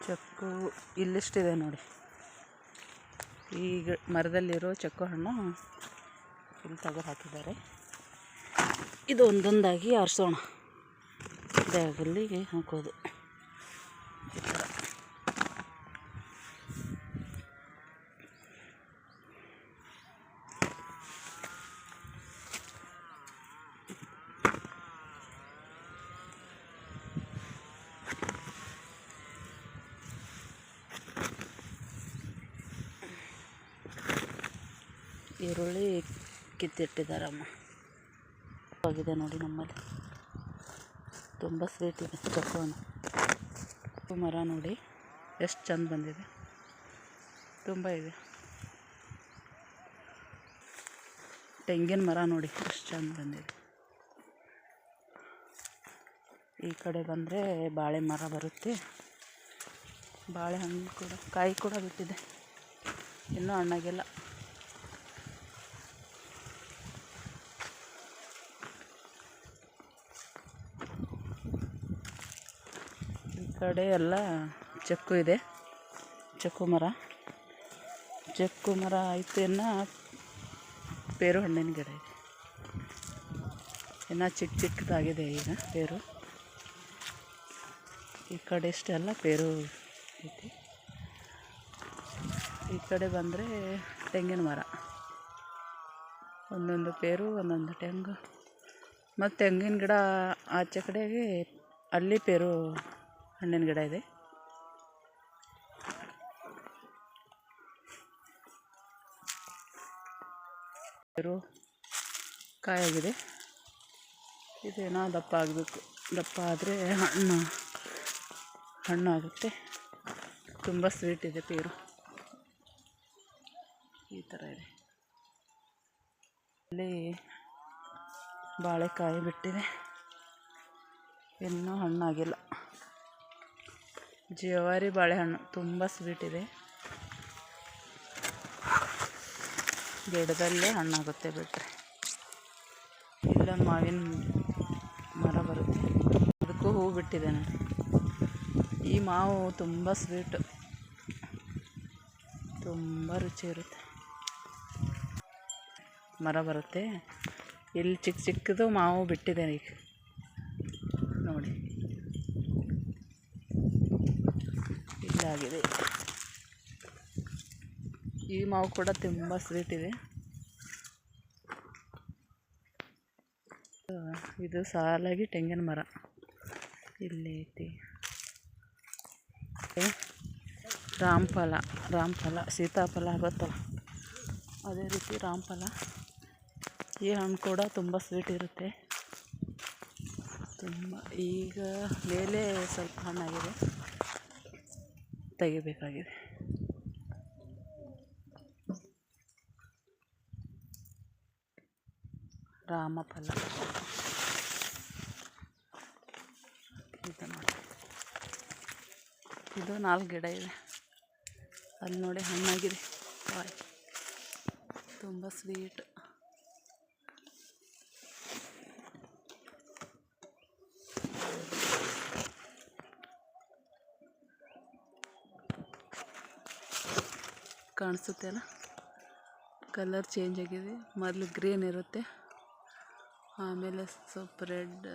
ಚಕ್ಕು ಇಲ್ಲಿಷ್ಟಿದೆ ನೋಡಿ. ಈ ಮರದಲ್ಲಿರೋ ಚಕ್ಕು ಹಣ್ಣು ಇಲ್ಲಿ ತೆಗೆದು ಹಾಕಿದ್ದಾರೆ. ಇದು ಒಂದೊಂದಾಗಿ ಆರಿಸೋಣ, ಬ್ಯಾಗಲ್ಲಿ ಹಾಕೋದು. ಈ ಥರ ಈರುಳ್ಳಿ ಕಿತ್ತಿಟ್ಟಿದ್ದಾರಮ್ಮ. ಆಗಿದೆ ನೋಡಿ. ನಮ್ಮಲ್ಲಿ ತುಂಬ ಸ್ವೀಟ್ ಇದೆ ಚಕ್ಕು ಹಣ್ಣು. ಮರ ನೋಡಿ ಎಷ್ಟು ಚಂದ ಬಂದಿದೆ, ತುಂಬ ಇದೆ. ತೆಂಗಿನ ಮರ ನೋಡಿ ಎಷ್ಟು ಚಂದ ಬಂದಿದೆ. ಈ ಕಡೆ ಬಂದರೆ ಬಾಳೆ ಮರ ಬರುತ್ತೆ. ಬಾಳೆಹಣ್ಣು ಕೂಡ ಕಾಯಿ ಕೂಡ ಬಿಟ್ಟಿದೆ, ಇನ್ನೂ ಹಣ್ಣಾಗಿಲ್ಲ. ಈ ಕಡೆ ಎಲ್ಲ ಚಕ್ಕು ಇದೆ, ಚಕ್ಕು ಮರ ಆಯಿತು. ಇನ್ನು ಪೇರು ಹಣ್ಣಿನ ಗಿಡ ಇದೆ, ಇನ್ನು ಚಿಕ್ಕದಾಗಿದೆ ಈಗ ಪೇರು. ಈ ಕಡೆ ಇಷ್ಟೆಲ್ಲ ಪೇರು ಐತಿ. ಈ ಕಡೆ ಬಂದರೆ ತೆಂಗಿನ ಮರ, ಒಂದೊಂದು ಪೇರು, ಒಂದೊಂದು ತೆಂಗು. ಮತ್ತು ತೆಂಗಿನ ಗಿಡ ಆಚೆ ಕಡೆಗೆ ಅಲ್ಲಿ ಪೇರು ಹಣ್ಣಿನ ಗಿಡ ಇದೆ. ಪೇರು ಕಾಯಾಗಿದೆ. ಇದೇನೋ ದಪ್ಪ ಆಗಬೇಕು, ದಪ್ಪ ಆದರೆ ಹಣ್ಣು ಆಗುತ್ತೆ. ತುಂಬ ಸ್ವೀಟ್ ಇದೆ ಪೇರು. ಈ ಥರ ಇದೆ. ಇಲ್ಲಿ ಬಾಳೆಕಾಯಿ ಬಿಟ್ಟಿದೆ, ಇನ್ನೂ ಹಣ್ಣಾಗಿಲ್ಲ. ಜವಾರಿ ಬಾಳೆಹಣ್ಣು ತುಂಬ ಸ್ವೀಟ್ ಇದೆ. ಗಿಡದಲ್ಲೇ ಹಣ್ಣಾಗುತ್ತೆ ಬಿಟ್ಟರೆ. ಇಲ್ಲೊಂದು ಮಾವಿನ ಮರ ಬರುತ್ತೆ, ಅದಕ್ಕೂ ಹೂ ಬಿಟ್ಟಿದೆ ನೋಡಿ. ಈ ಮಾವು ತುಂಬ ಸ್ವೀಟು, ತುಂಬ ರುಚಿ ಇರುತ್ತೆ. ಮರ ಬರುತ್ತೆ, ಇಲ್ಲಿ ಚಿಕ್ಕದು ಮಾವು ಬಿಟ್ಟಿದೆ ಈಗ ನೋಡಿ, ಇಲ್ಲಾಗಿದೆ. ಈ ಮಾವು ಕೂಡ ತುಂಬ ಸ್ವೀಟ್ ಇದೆ. ಇದು ಸಾಲಾಗಿ ತೆಂಗಿನ ಮರ ಇಲ್ಲಿ ಐತಿ. ರಾಮಫಲ ಸೀತಾಫಲ ಗೊತ್ತಲ್ಲ, ಅದೇ ರೀತಿ ರಾಮಫಲ. ಈ ಹಣ್ಣು ಕೂಡ ತುಂಬ ಸ್ವೀಟ್ ಇರುತ್ತೆ. ತುಂಬ ಈಗ ಮೇಲೆ ಸ್ವಲ್ಪ ಹಣ್ಣಾಗಿದೆ, ತೆಗಿಬೇಕಾಗಿದೆ. ರಾಮಫಲ ಇದು ನೋಡಿ, ಇದು 4 ಗಿಡ ಇದೆ. ಅಲ್ಲಿ ನೋಡಿ ಹಣ್ಣಾಗಿದೆ, ಕಾಯಿ ತುಂಬ ಸ್ವೀಟ್. ಕಾಣಿಸುತ್ತೆ ಅಲ್ಲ, ಕಲರ್ ಚೇಂಜ್ ಆಗಿದೆ. ಮೊದಲು ಗ್ರೀನ್ ಇರುತ್ತೆ, ಆಮೇಲೆ ಸ್ವಲ್ಪ ರೆಡ್